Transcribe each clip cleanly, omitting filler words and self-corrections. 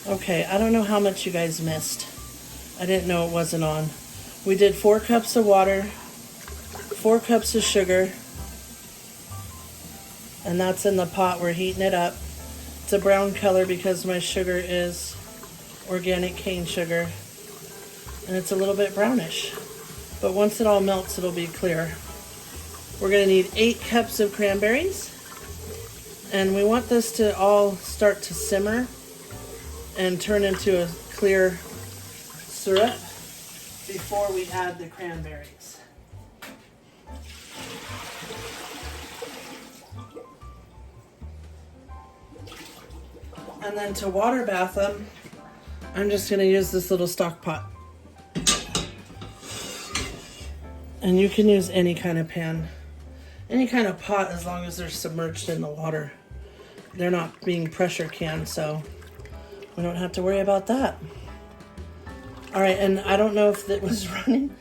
Okay, I don't know how much you guys missed. I didn't know it wasn't on. We did 4 cups of water, 4 cups of sugar, and that's in the pot. We're heating it up. It's a brown color because my sugar is organic cane sugar, and it's a little bit brownish. But once it all melts, it'll be clear. We're going to need 8 cups of cranberries, and we want this to all start to simmer and turn into a clear syrup before we add the cranberries. And then to water bath them, I'm just going to use this little stock pot. And you can use any kind of pan, any kind of pot, as long as they're submerged in the water. They're not being pressure canned, so we don't have to worry about that. All right, and I don't know if it was running.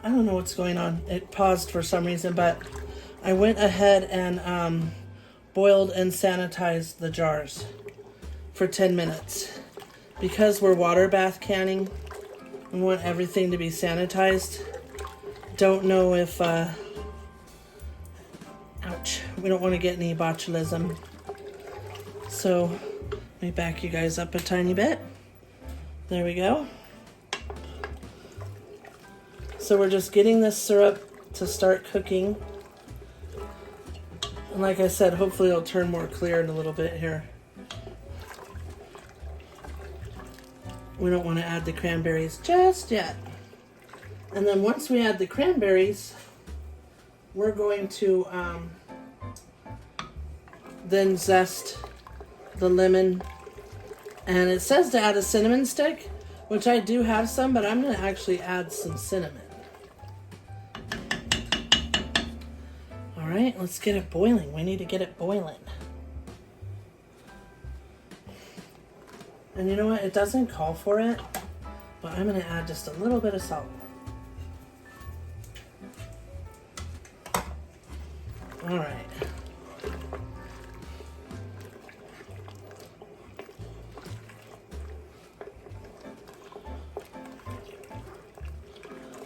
I don't know what's going on. It paused for some reason, but I went ahead and boiled and sanitized the jars for 10 minutes. Because we're water bath canning, we want everything to be sanitized. Don't know if, ouch, we don't want to get any botulism. So, let me back you guys up a tiny bit. There we go. So we're just getting this syrup to start cooking. And like I said, hopefully it'll turn more clear in a little bit here. We don't want to add the cranberries just yet. And then once we add the cranberries, we're going to then zest the lemon. And it says to add a cinnamon stick, which I do have some, but I'm going to actually add some cinnamon. All right, let's get it boiling. We need to get it boiling. And you know what? It doesn't call for it, but I'm going to add just a little bit of salt. All right.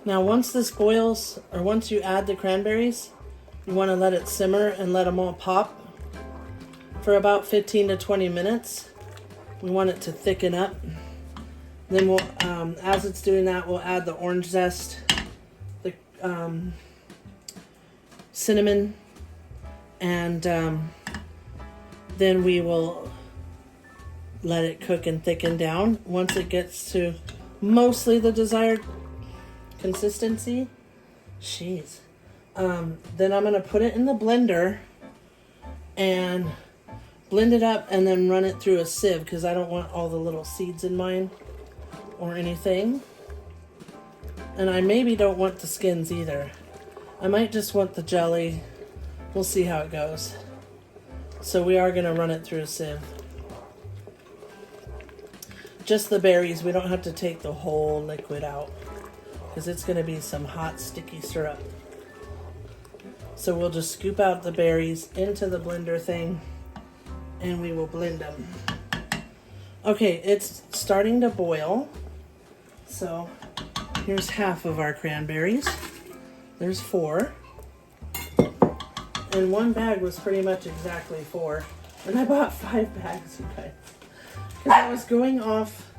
Now, once this boils, or once you add the cranberries, you want to let it simmer and let them all pop for about 15 to 20 minutes. We want it to thicken up. Then we'll, as it's doing that, we'll add the orange zest, the cinnamon, and then we will let it cook and thicken down. Once it gets to mostly the desired consistency, then I'm going to put it in the blender and blend it up and then run it through a sieve because I don't want all the little seeds in mine or anything. And I maybe don't want the skins either. I might just want the jelly. We'll see how it goes. So we are going to run it through a sieve. Just the berries. We don't have to take the whole liquid out because it's going to be some hot, sticky syrup. So we'll just scoop out the berries into the blender thing and we will blend them. Okay, it's starting to boil. So here's half of our cranberries. There's 4. And one bag was pretty much exactly 4. And I bought 5 bags, you guys. Because I was going off,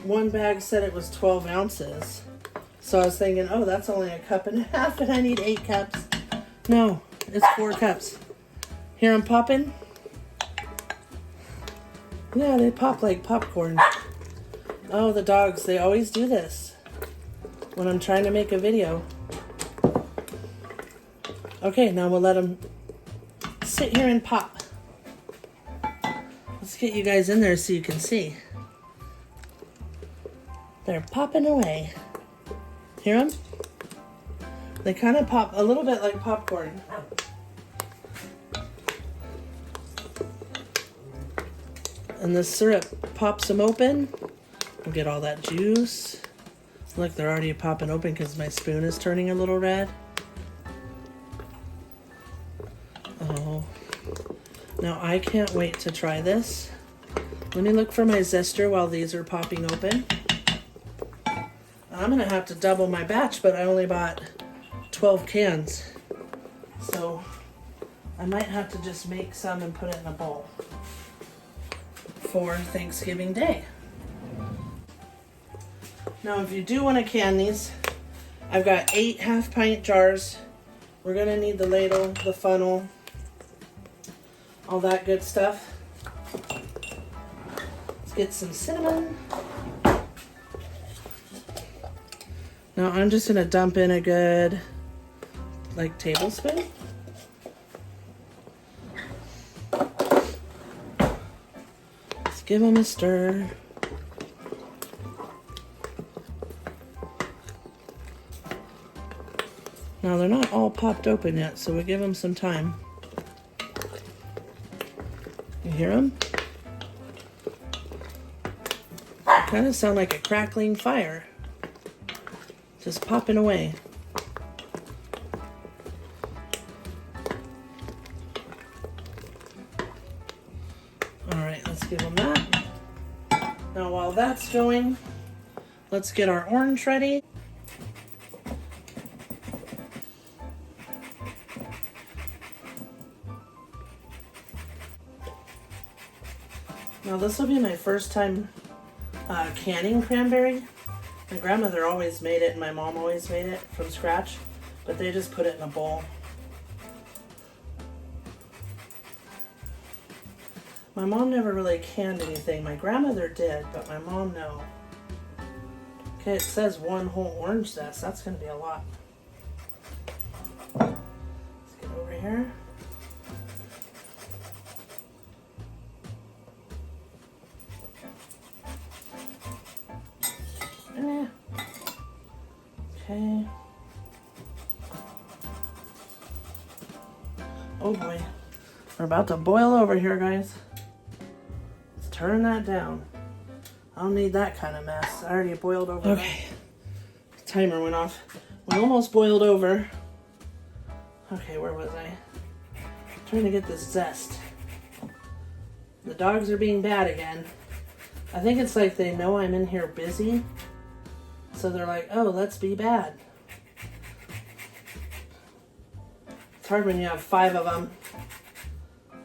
one bag said it was 12 ounces. So I was thinking, oh, that's only a cup and a half and I need 8 cups. No, it's 4 cups. Here I'm popping. Yeah, they pop like popcorn. Oh, the dogs, they always do this when I'm trying to make a video. Okay, now we'll let them sit here and pop. Let's get you guys in there so you can see. They're popping away. Hear them? They kind of pop a little bit like popcorn. And the syrup pops them open. We'll get all that juice. Look, they're already popping open because my spoon is turning a little red. Oh. Now I can't wait to try this. Let me look for my zester while these are popping open. I'm gonna have to double my batch, but I only bought 12 cans. So I might have to just make some and put it in a bowl for Thanksgiving Day. Now, if you do want to can these, I've got 8 half-pint jars. We're going to need the ladle, the funnel, all that good stuff. Let's get some cinnamon. Now, I'm just going to dump in a good, like, tablespoon. Let's give them a stir. Now they're not all popped open yet, so we give them some time. You hear them? They kind of sound like a crackling fire. Just popping away. All right, let's give them that. Now while that's going, let's get our orange ready. Now this will be my first time canning cranberry. My grandmother always made it and my mom always made it from scratch, but they just put it in a bowl. My mom never really canned anything. My grandmother did, but my mom no. Okay, it says 1 whole orange zest. That's gonna be a lot. Let's get over here. Okay. Oh boy. We're about to boil over here, guys. Let's turn that down. I don't need that kind of mess. I already boiled over. Okay. The timer went off. We almost boiled over. Okay, where was I? Trying to get this zest. The dogs are being bad again. I think it's like they know I'm in here busy. So they're like, oh, let's be bad. It's hard when you have 5 of them.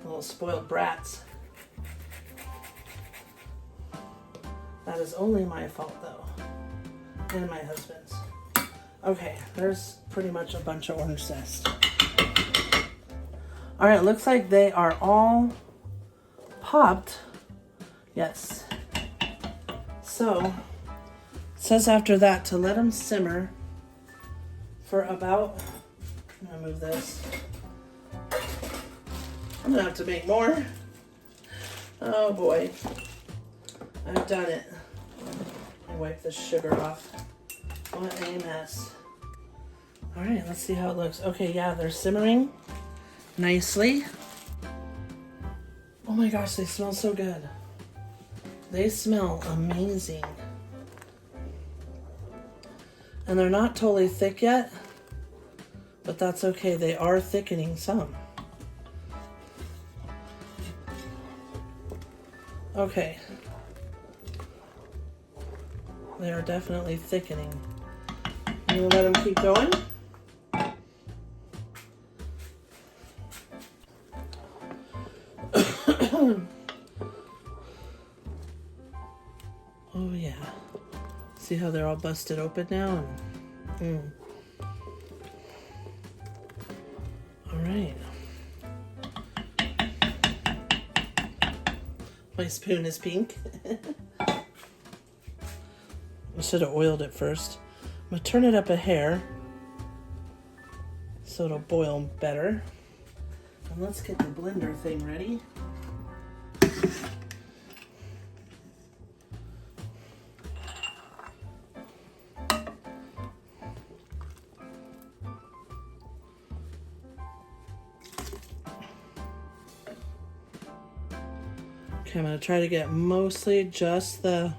Little spoiled brats. That is only my fault, though. And my husband's. Okay, there's pretty much a bunch of orange zest. Alright, looks like they are all popped. Yes. So, it says after that to let them simmer for about, I'm gonna move this. I'm gonna have to make more. Oh boy, I've done it. I wipe the sugar off. What a mess. All right, let's see how it looks. Okay, yeah, they're simmering nicely. Oh my gosh, they smell so good. They smell amazing. And they're not totally thick yet, but that's okay. They are thickening some. Okay. They are definitely thickening. You let them keep going. Oh yeah. See how they're all busted open now? All right. My spoon is pink. I should have oiled it first. I'm gonna turn it up a hair so it'll boil better. And let's get the blender thing ready. Okay, I'm going to try to get mostly just the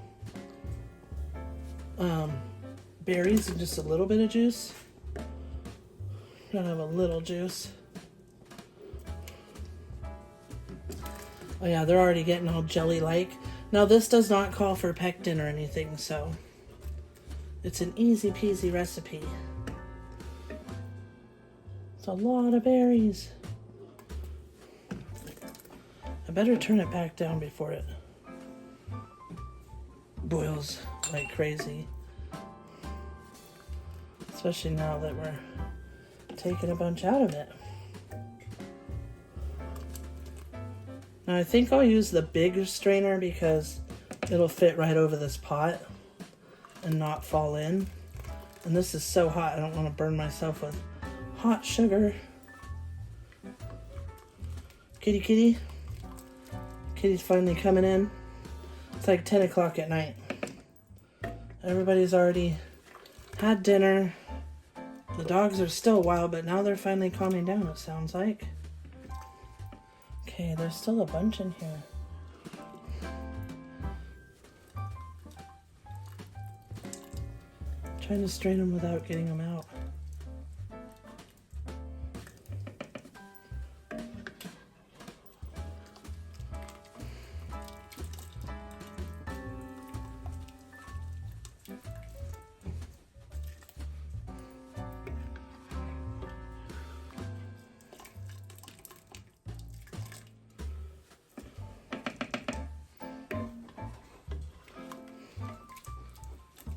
berries and just a little bit of juice. Gotta have a little juice. Oh yeah, they're already getting all jelly-like. Now this does not call for pectin or anything, so it's an easy peasy recipe. It's a lot of berries. I better turn it back down before it boils like crazy. Especially now that we're taking a bunch out of it. Now I think I'll use the big strainer because it'll fit right over this pot and not fall in. And this is so hot, I don't want to burn myself with hot sugar. Kitty, kitty. Kitty's finally coming in. It's like 10 o'clock at night. Everybody's already had dinner. The dogs are still wild, but now they're finally calming down, it sounds like. Okay, there's still a bunch in here. Trying to strain them without getting them out.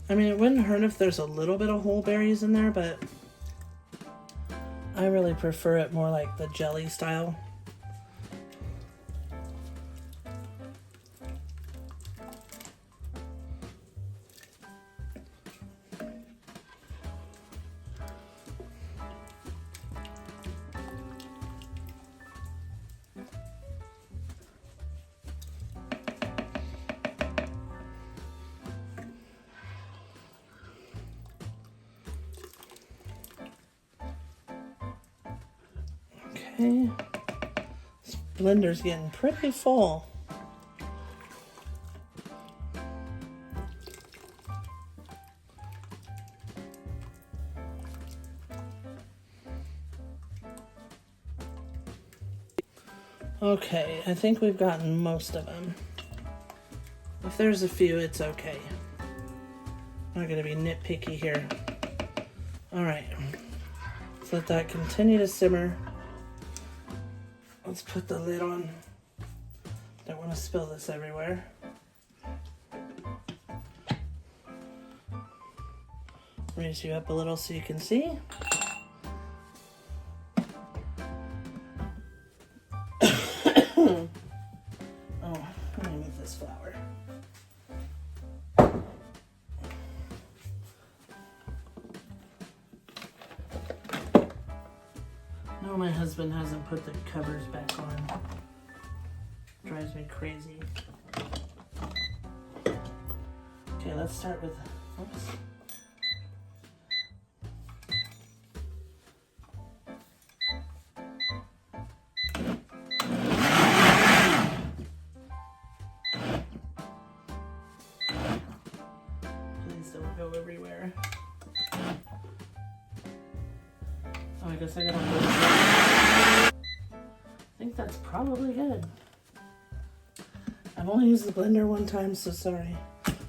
I mean, it wouldn't hurt if there's a little bit of whole berries in there, but I really prefer it more like the jelly style. Okay, this blender's getting pretty full. Okay, I think we've gotten most of them. If there's a few, it's okay. I'm not gonna be nitpicky here. All right, let's let that continue to simmer. Let's put the lid on. Don't want to spill this everywhere. Raise you up a little so you can see. Oh, let me move this flour. No, my husband hasn't put the covers back on. Drives me crazy. Okay, let's start with, oops. Please don't go everywhere. Oh, I guess I gotta hold it. I think that's probably good. I've only used the blender one time, so sorry.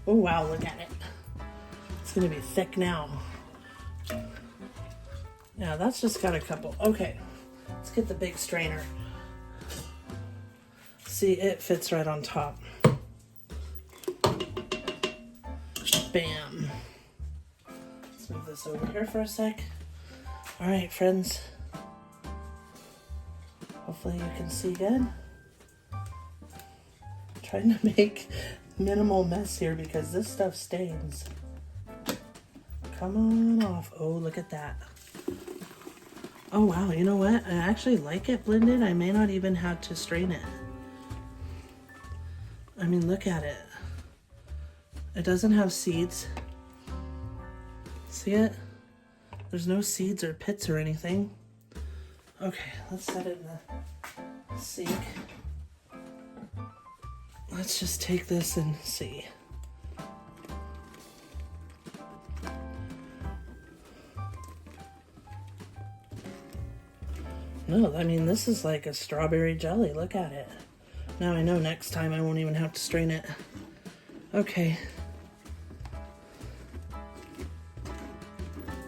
Oh wow, look at it. It's gonna be thick now. Yeah, that's just got a couple. Okay, let's get the big strainer. See, it fits right on top. Bam. Let's move this over here for a sec. All right, friends. Hopefully you can see good. Trying to make minimal mess here because this stuff stains. Come on off. Oh, look at that. Oh, wow. You know what? I actually like it blended. I may not even have to strain it. I mean, look at it. It doesn't have seeds. See it? There's no seeds or pits or anything. Okay, let's set it in the sink. Let's just take this and see. No, I mean, this is like a strawberry jelly. Look at it. Now I know next time I won't even have to strain it. Okay.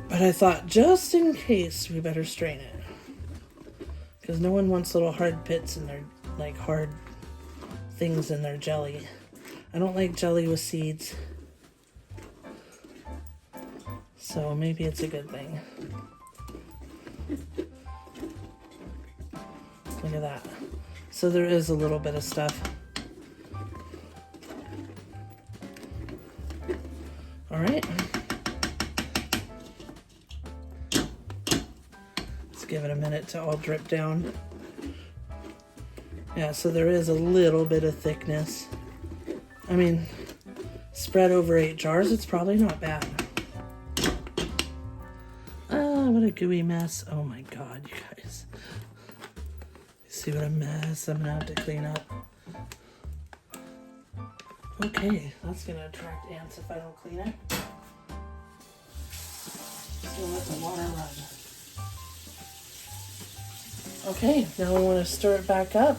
But I thought, just in case, we better strain it. Because no one wants little hard bits in their, like, hard things in their jelly. I don't like jelly with seeds. So maybe it's a good thing. Look at that. So there is a little bit of stuff. All right. Let's give it a minute to all drip down. Yeah, so there is a little bit of thickness. I mean, spread over 8 jars, it's probably not bad. Ah, what a gooey mess. Oh my God, you guys. You see what a mess I'm gonna have to clean up. Okay, that's gonna attract ants if I don't clean it. So let the water run. Okay, now we want to stir it back up.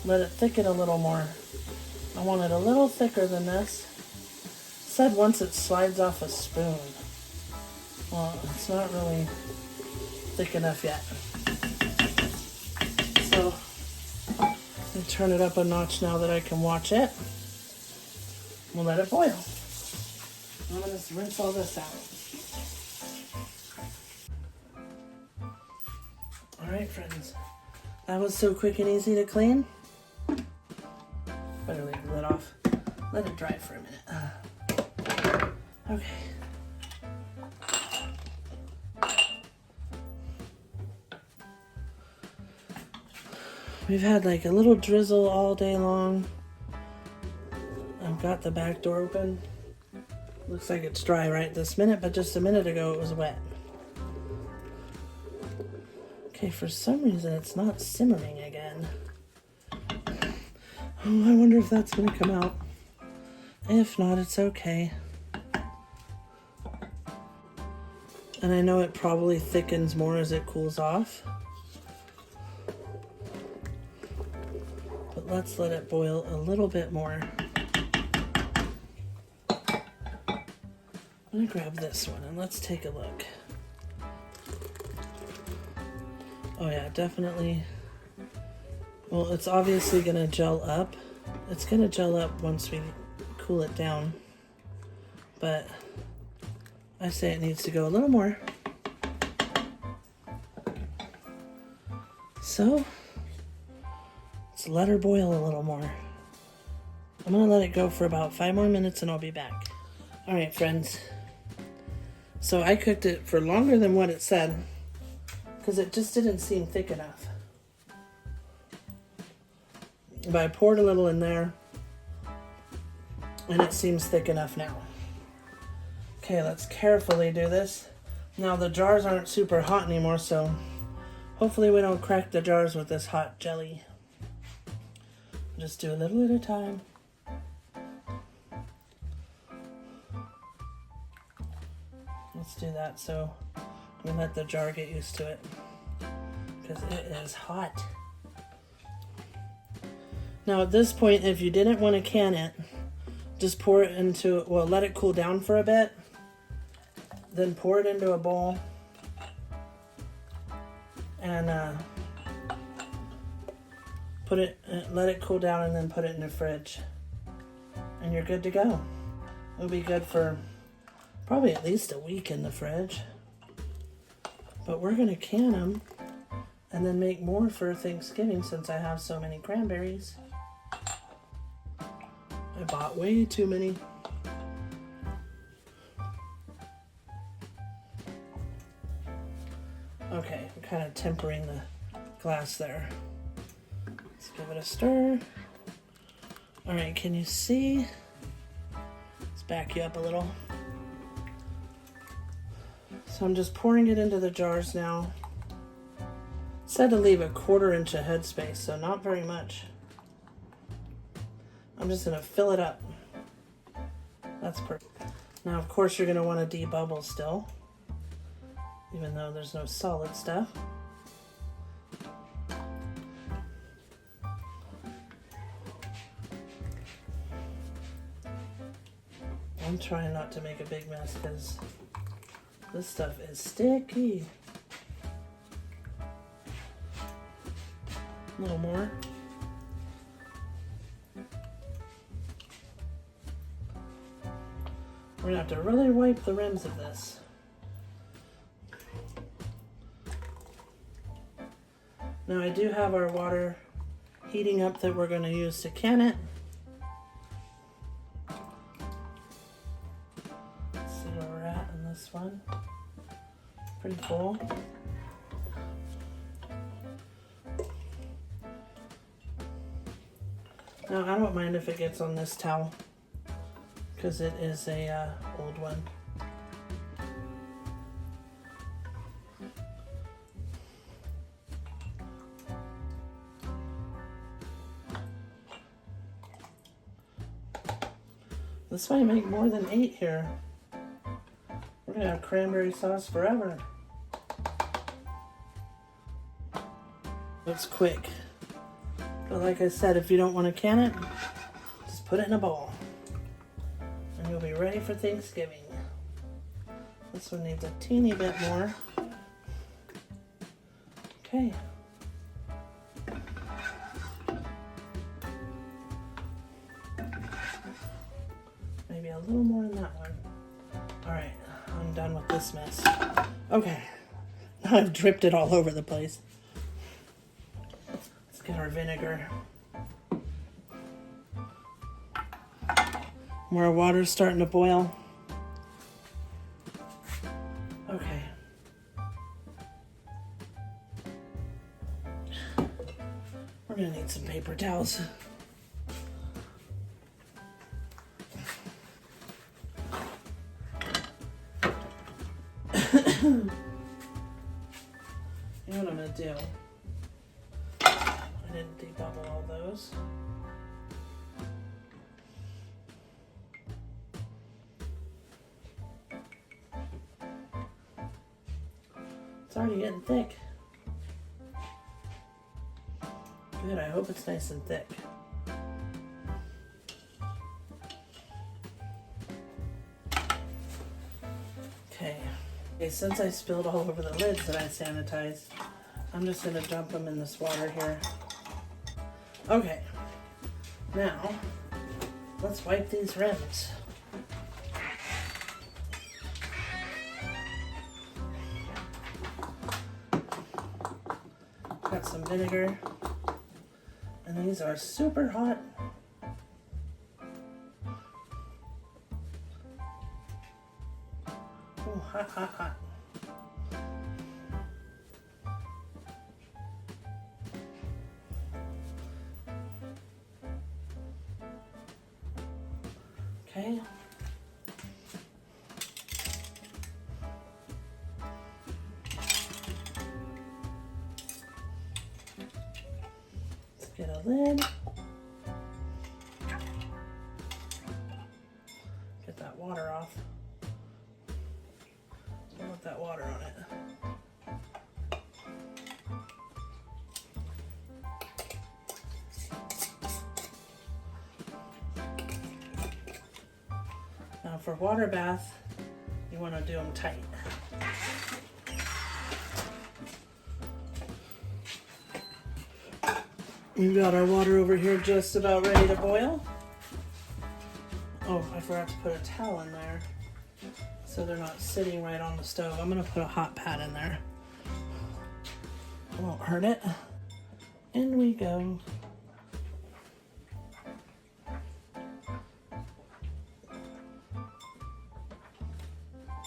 Let it thicken a little more. I want it a little thicker than this. It said once it slides off a spoon. Well, it's not really thick enough yet. So, I'll turn it up a notch now that I can watch it. We'll let it boil. I'm going to rinse all this out. Alright friends, that was so quick and easy to clean. Better leave the lid off. Let it dry for a minute. Okay. We've had like a little drizzle all day long. I've got the back door open. Looks like it's dry right this minute, but just a minute ago it was wet. Okay, for some reason it's not simmering again. Oh, I wonder if that's gonna come out. If not, it's okay. And I know it probably thickens more as it cools off. But let's let it boil a little bit more. I'm gonna grab this one and let's take a look. Oh yeah, definitely. Well, it's obviously gonna gel up. It's gonna gel up once we cool it down. But I say it needs to go a little more. So, let's let her boil a little more. I'm gonna let it go for about 5 more minutes and I'll be back. All right, friends. So I cooked it for longer than what it said because it just didn't seem thick enough. But I poured a little in there and it seems thick enough now. Okay, let's carefully do this. Now the jars aren't super hot anymore, so hopefully we don't crack the jars with this hot jelly. Just do a little at a time. Let's do that so we let the jar get used to it because it is hot. Now at this point, if you didn't want to can it, just pour it into, well, let it cool down for a bit, then pour it into a bowl and let it cool down and then put it in the fridge and you're good to go. It'll be good for probably at least a week in the fridge. But we're gonna can them and then make more for Thanksgiving since I have so many cranberries. I bought way too many. Okay, I'm kind of tempering the glass there. Let's give it a stir. All right, can you see? Let's back you up a little. So I'm just pouring it into the jars now. It said to leave a 1/4 inch of headspace, so not very much. I'm just gonna fill it up. That's perfect. Now, of course, you're gonna wanna debubble still, even though there's no solid stuff. I'm trying not to make a big mess because this stuff is sticky. A little more. We're gonna have to really wipe the rims of this. Now I do have our water heating up that we're gonna use to can it. Let's see where we're at on this one. Pretty full. Now I don't mind if it gets on this towel because it is a old one. This might make more than 8 here. We're gonna have cranberry sauce forever. It's quick. But like I said, if you don't want to can it, just put it in a bowl. And you'll be ready for Thanksgiving. This one needs a teeny bit more. Okay. Maybe a little more in that one. Alright, I'm done with this mess. Okay, now I've dripped it all over the place. Let's get our vinegar. Our water's starting to boil. Okay. We're gonna need some paper towels. You know what I'm gonna do? I didn't debubble all those. It's already getting thick. Good, I hope it's nice and thick. Okay, since I spilled all over the lids that I sanitized, I'm just gonna dump them in this water here. Okay, now let's wipe these rims. Got some vinegar, and these are super hot. Oh, hot, hot, hot. Okay. Let's get a lid. Get that water off. Don't want that water on it. Now for water bath, you want to do them tight. We've got our water over here just about ready to boil. Oh, I forgot to put a towel in there so they're not sitting right on the stove. I'm gonna put a hot pad in there. Won't hurt it. In we go.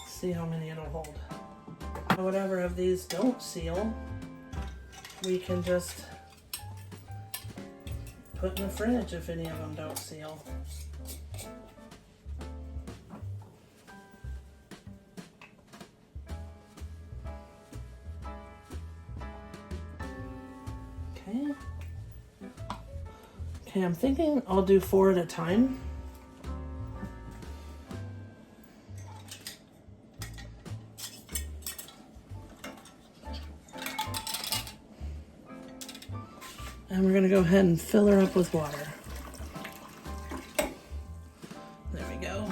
See how many it'll hold. Whatever of these don't seal, we can just put in the fridge if any of them don't seal. Okay. Okay, I'm thinking I'll do 4 at a time. And we're gonna go ahead and fill her up with water. There we go.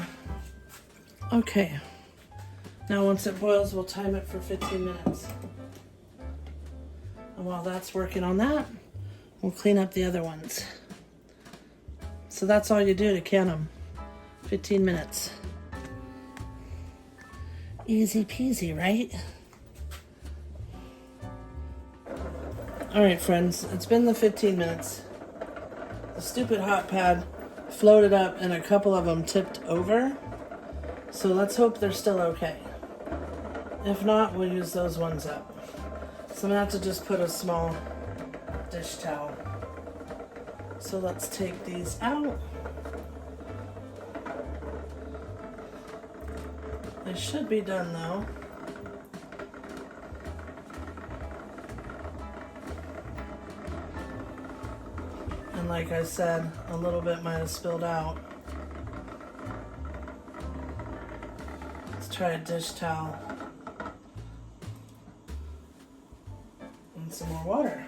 Okay. Now once it boils, we'll time it for 15 minutes. And while that's working on that, we'll clean up the other ones. So that's all you do to can them. 15 minutes. Easy peasy, right? All right, friends, it's been the 15 minutes. The stupid hot pad floated up and a couple of them tipped over. So let's hope they're still okay. If not, we'll use those ones up. So I'm gonna have to just put a small dish towel. So let's take these out. They should be done though. And like I said, a little bit might have spilled out. Let's try a dish towel. And some more water.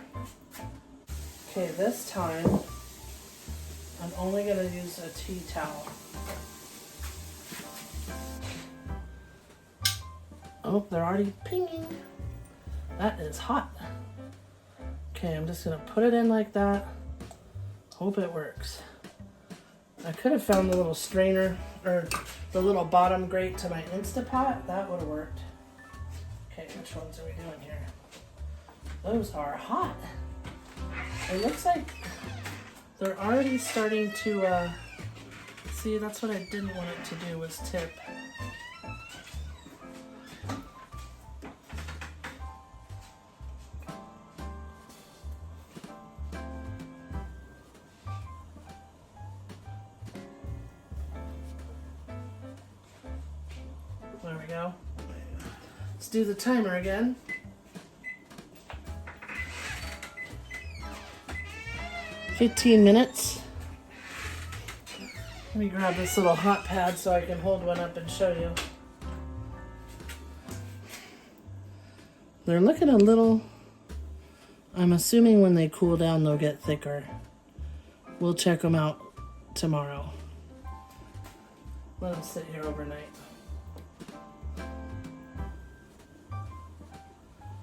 Okay, this time I'm only going to use a tea towel. Oh, they're already pinging. That is hot. Okay, I'm just going to put it in like that. Hope it works. I could have found the little strainer or the little bottom grate to my Instapot. That would have worked. Okay, which ones are we doing here? Those are hot. It looks like they're already starting to, see, that's what I didn't want it to do, was tip. There we go. Let's do the timer again. "15 minutes. Let me grab this little hot pad so I can hold one up and show you. They're looking a little, I'm assuming when they cool down they'll get thicker. We'll check them out tomorrow. Let them sit here overnight.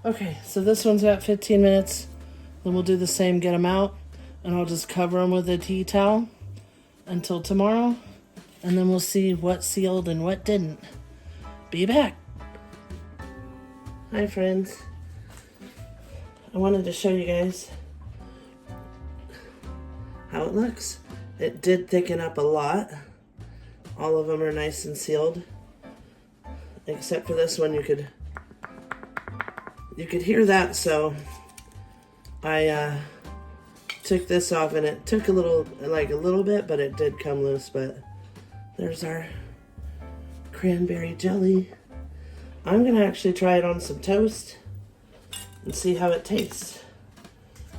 Okay, so this one's at 15 minutes. Then we'll do the same, get them out, and I'll just cover them with a tea towel until tomorrow, and then we'll see what sealed and what didn't. Be back. Hi, friends. I wanted to show you guys how it looks. It did thicken up a lot. All of them are nice and sealed, except for this one. You could hear that, so I took this off, and it took a little bit, but it did come loose. But there's our cranberry jelly. I'm gonna actually try it on some toast and see how it tastes.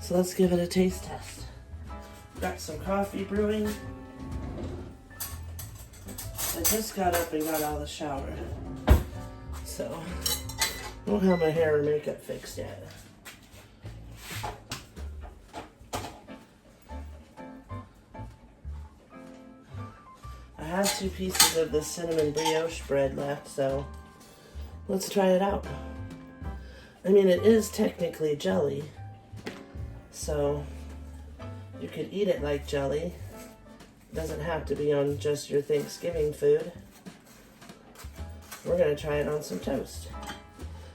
So let's give it a taste test. Got some coffee brewing. I just got up and got out of the shower, so I don't have my hair or makeup fixed yet. I have 2 pieces of the cinnamon brioche bread left, so let's try it out. I mean, it is technically jelly, so you could eat it like jelly. It doesn't have to be on just your Thanksgiving food. We're gonna try it on some toast.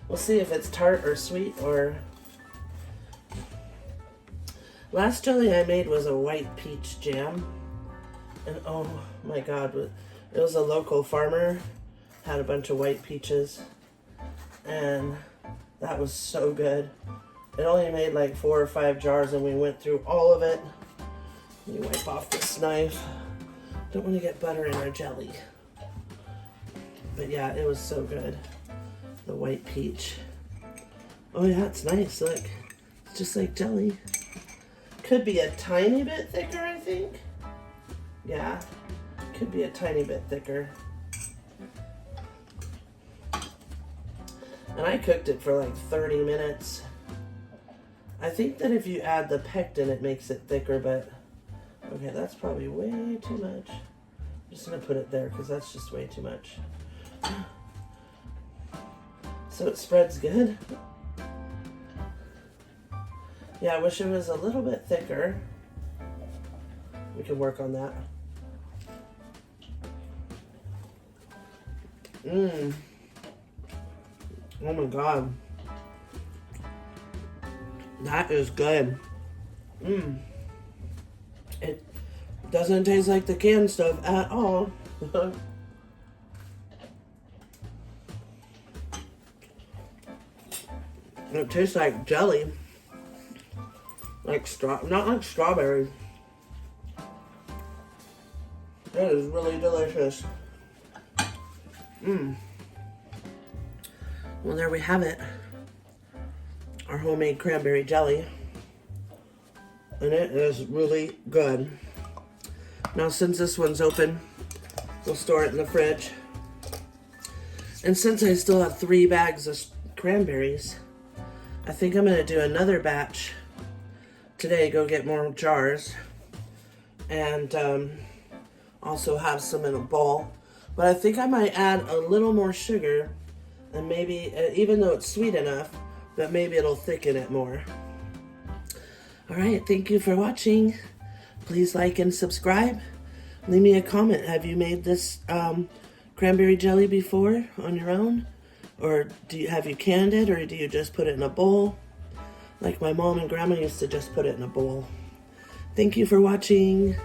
We'll see if it's tart or sweet or... Last jelly I made was a white peach jam. And oh my God, it was a local farmer, had a bunch of white peaches, and that was so good. It only made like 4 or 5 jars, and we went through all of it. Let me wipe off this knife. Don't want to get butter in our jelly. But yeah, it was so good. The white peach. Oh yeah, it's nice, look. It's just like jelly. Could be a tiny bit thicker, I think. Yeah, could be a tiny bit thicker. And I cooked it for like 30 minutes. I think that if you add the pectin, it makes it thicker, but okay, that's probably way too much. I'm just gonna put it there because that's just way too much. So it spreads good. Yeah, I wish it was a little bit thicker. We can work on that. Mmm. Oh my god. That is good. Mmm. It doesn't taste like the canned stuff at all. It tastes like jelly. Like not like strawberry. It is really delicious. Mmm. Well, there we have it. Our homemade cranberry jelly. And it is really good. Now, since this one's open, we'll store it in the fridge. And since I still have 3 bags of cranberries, I think I'm going to do another batch today, go get more jars, and also have some in a bowl. But I think I might add a little more sugar, and maybe, even though it's sweet enough, but maybe it'll thicken it more. Alright, thank you for watching. Please like and subscribe. Leave me a comment. Have you made this cranberry jelly before on your own? Or have you canned it, or do you just put it in a bowl? Like my mom and grandma used to just put it in a bowl. Thank you for watching.